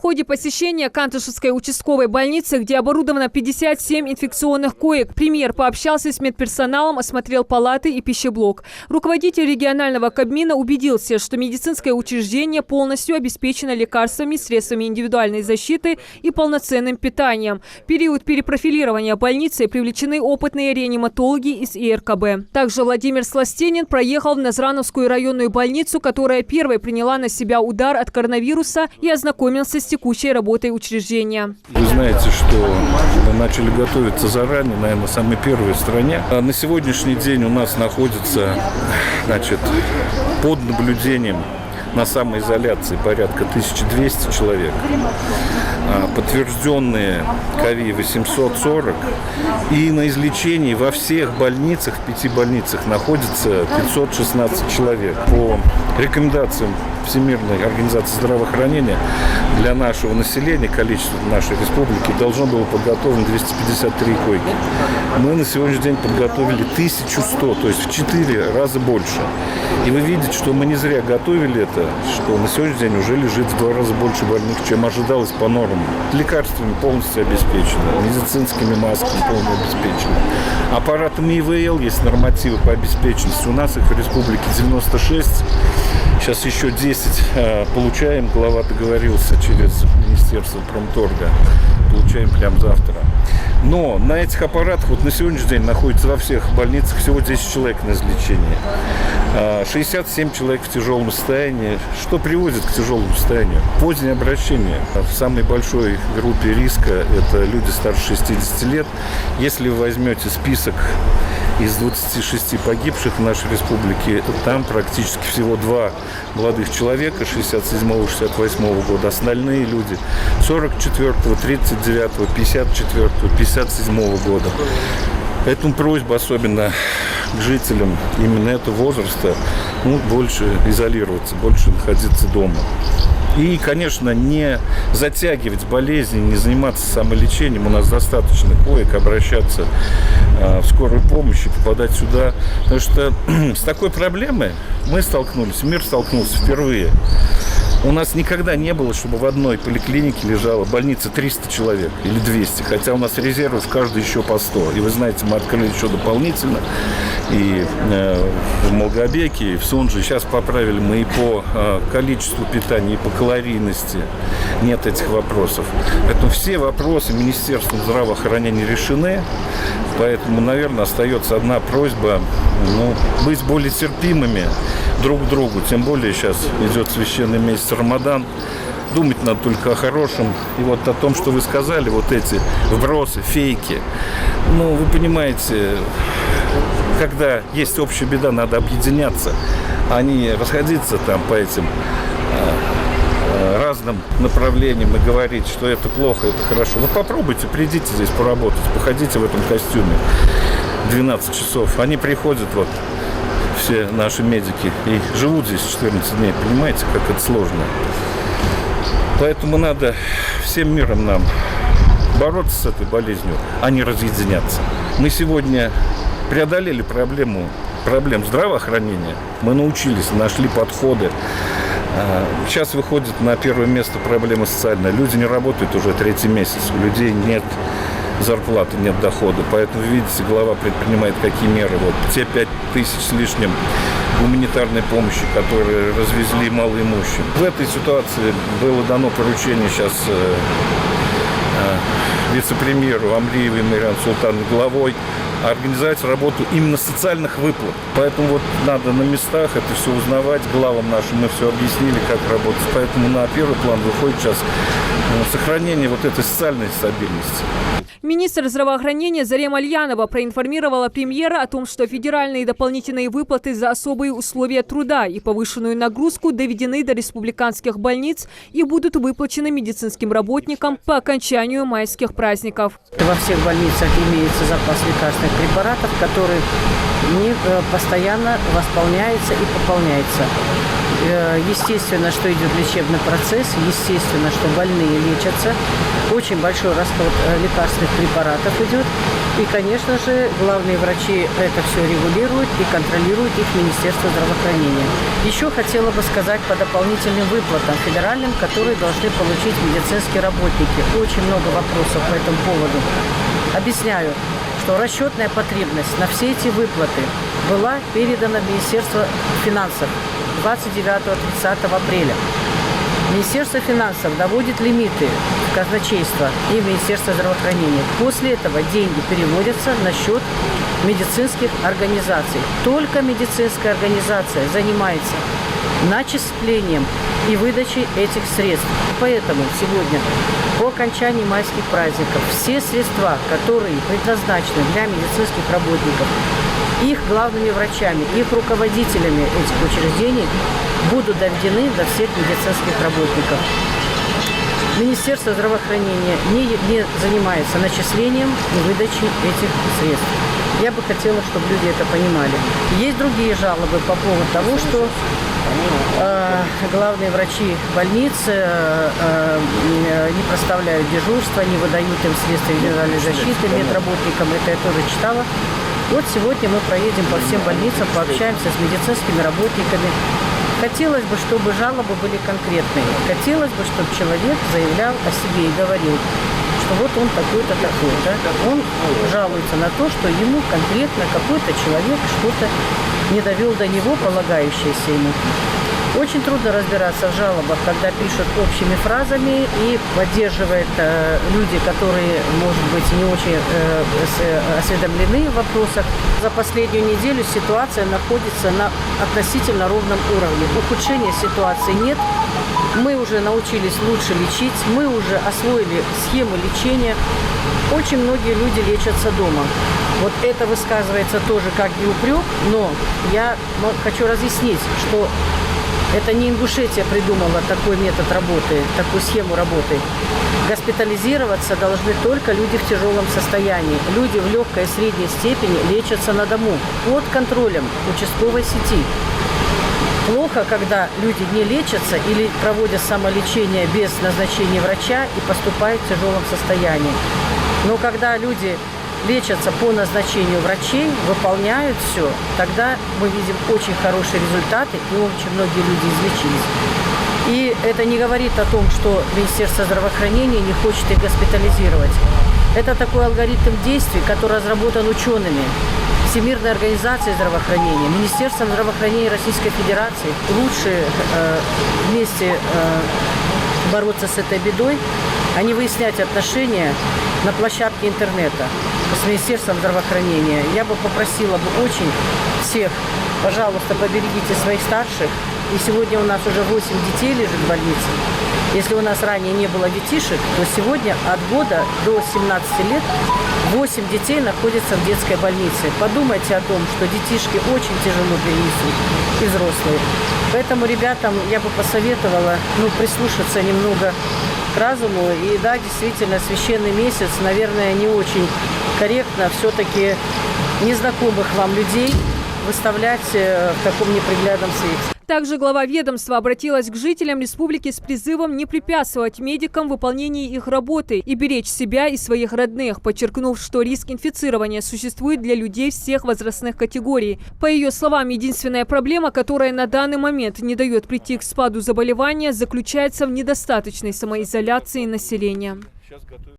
В ходе посещения Кантышевской участковой больницы, где оборудовано 57 инфекционных коек, премьер пообщался с медперсоналом, осмотрел палаты и пищеблок. Руководитель регионального Кабмина убедился, что медицинское учреждение полностью обеспечено лекарствами, средствами индивидуальной защиты и полноценным питанием. В период перепрофилирования больницы привлечены опытные реаниматологи из ИРКБ. Также Владимир Сластенин проехал в Назрановскую районную больницу, которая первой приняла на себя удар от коронавируса, и ознакомился с текущей работой учреждения. Вы знаете, что мы начали готовиться заранее, наверное, самой первой в стране. А на сегодняшний день у нас находится, под наблюдением на самоизоляции порядка 1200 человек. Подтвержденные ковид 840. И на излечении во всех больницах, 5 больницах, находится 516 человек. По рекомендациям Всемирной организации здравоохранения для нашего населения, количество нашей республики, должно было подготовлено 253 койки. Мы на сегодняшний день подготовили 1100, то есть в 4 раза больше. И вы видите, что мы не зря готовили это, что на сегодняшний день уже лежит в 2 раза больше больных, чем ожидалось по нормам. Лекарствами полностью обеспечено, медицинскими масками полностью обеспечено. Аппаратами ИВЛ есть нормативы по обеспеченности. У нас их в республике 96. Сейчас еще 10 получаем. Глава договорился через Министерство промторга. Получаем прямо завтра. Но на этих аппаратах на сегодняшний день находится во всех больницах всего 10 человек на излечении. 67 человек в тяжелом состоянии. Что приводит к тяжелому состоянию? Позднее обращение. В самой большой группе риска это люди старше 60 лет. Если вы возьмете список из 26 погибших в нашей республике, там практически всего 2 молодых человека 67-68 года. Остальные люди 44-го, 39-го, 54-го, 57-го года. Поэтому просьба особенно к жителям именно этого возраста больше изолироваться, больше находиться дома. И, конечно, не затягивать болезни, не заниматься самолечением. У нас достаточно коек, обращаться в скорую помощь и попадать сюда. Потому что с такой проблемой мы столкнулись, мир столкнулся впервые. У нас никогда не было, чтобы в одной поликлинике лежала больница 300 человек или 200, хотя у нас резервы в каждой еще по 100. И вы знаете, мы открыли еще дополнительно и в Малгобеке, и в Сунже. Сейчас поправили мы и по количеству питания, и по калорийности. Нет этих вопросов. Поэтому все вопросы Министерством здравоохранения решены. Поэтому, наверное, остается одна просьба быть более терпимыми друг к другу. Тем более сейчас идет священный месяц Рамадан. Думать надо только о хорошем. И о том, что вы сказали, эти вбросы, фейки. Вы понимаете, когда есть общая беда, надо объединяться, а не расходиться по этим разным направлениям и говорить, что это плохо, это хорошо. Попробуйте, придите здесь поработать, походите в этом костюме 12 часов. Они приходят, все наши медики, и живут здесь 14 дней. Понимаете, как это сложно. Поэтому надо всем миром нам бороться с этой болезнью, а не разъединяться. Мы сегодня преодолели проблем здравоохранения. Мы научились, нашли подходы. Сейчас выходит на первое место проблема социальная. Люди не работают уже 3-й месяц. У людей нет зарплаты, нет дохода. Поэтому, видите, глава предпринимает какие меры. Те 5000 с лишним гуманитарной помощи, которые развезли малоимущим. В этой ситуации было дано поручение сейчас вице-премьеру Амриевой Мариан Султан главой организовать работу именно социальных выплат. Поэтому надо на местах это все узнавать. Главам нашим мы все объяснили, как работать. Поэтому на первый план выходит сейчас сохранение этой социальной стабильности. Министр здравоохранения Зарема Альянова проинформировала премьера о том, что федеральные дополнительные выплаты за особые условия труда и повышенную нагрузку доведены до республиканских больниц и будут выплачены медицинским работникам по окончанию майских праздников. Во всех больницах имеется запас лекарственных препаратов, который постоянно восполняется и пополняется. Естественно, что идет лечебный процесс, естественно, что больные лечатся. Очень большой расход лекарственных препаратов идет. И, конечно же, главные врачи это все регулируют и контролируют их Министерство здравоохранения. Еще хотела бы сказать по дополнительным выплатам федеральным, которые должны получить медицинские работники. Очень много вопросов по этому поводу. Объясняю, что расчетная потребность на все эти выплаты была передана в Министерство финансов 29-30 апреля. Министерство финансов доводит лимиты в казначейство и в Министерство здравоохранения. После этого деньги переводятся на счет медицинских организаций. Только медицинская организация занимается начислением и выдачей этих средств. Поэтому сегодня, по окончании майских праздников, все средства, которые предназначены для медицинских работников, их главными врачами, их руководителями этих учреждений будут доведены до всех медицинских работников. Министерство здравоохранения не занимается начислением и выдачей этих средств. Я бы хотела, чтобы люди это понимали. Есть другие жалобы по поводу того, что главные врачи больницы не проставляют дежурства, не выдают им средства индивидуальной защиты медработникам. Это я тоже читала. Вот сегодня мы проедем по всем больницам, пообщаемся с медицинскими работниками. Хотелось бы, чтобы жалобы были конкретные. Хотелось бы, чтобы человек заявлял о себе и говорил, что вот он такой-то, такой-то. Он жалуется на то, что ему конкретно какой-то человек что-то не довел до него, полагающееся ему. Очень трудно разбираться в жалобах, когда пишут общими фразами и поддерживают люди, которые, может быть, не очень осведомлены в вопросах. За последнюю неделю ситуация находится на относительно ровном уровне. Ухудшения ситуации нет. Мы уже научились лучше лечить, мы уже освоили схемы лечения. Очень многие люди лечатся дома. Вот это высказывается тоже как и упрек, но я хочу разъяснить, что это не Ингушетия придумала такой метод работы, такую схему работы. Госпитализироваться должны только люди в тяжелом состоянии. Люди в легкой и средней степени лечатся на дому, под контролем участковой сети. Плохо, когда люди не лечатся или проводят самолечение без назначения врача и поступают в тяжелом состоянии. Но когда люди лечатся по назначению врачей, выполняют все, тогда мы видим очень хорошие результаты, и очень многие люди излечились. И это не говорит о том, что Министерство здравоохранения не хочет их госпитализировать. Это такой алгоритм действий, который разработан учеными, Всемирной организацией здравоохранения, Министерством здравоохранения Российской Федерации. Лучше вместе бороться с этой бедой, а не выяснять отношения на площадке интернета с Министерством здравоохранения. Я бы попросила очень всех, пожалуйста, поберегите своих старших. И сегодня у нас уже 8 детей лежит в больнице. Если у нас ранее не было детишек, то сегодня от года до 17 лет 8 детей находятся в детской больнице. Подумайте о том, что детишки очень тяжело перенесут, и взрослые. Поэтому ребятам я бы посоветовала прислушаться немного к разуму. И да, действительно, священный месяц, наверное, не очень корректно все-таки незнакомых вам людей выставлять в таком неприглядном свете. Также глава ведомства обратилась к жителям республики с призывом не препятствовать медикам в выполнении их работы и беречь себя и своих родных, подчеркнув, что риск инфицирования существует для людей всех возрастных категорий. По ее словам, единственная проблема, которая на данный момент не дает прийти к спаду заболевания, заключается в недостаточной самоизоляции населения.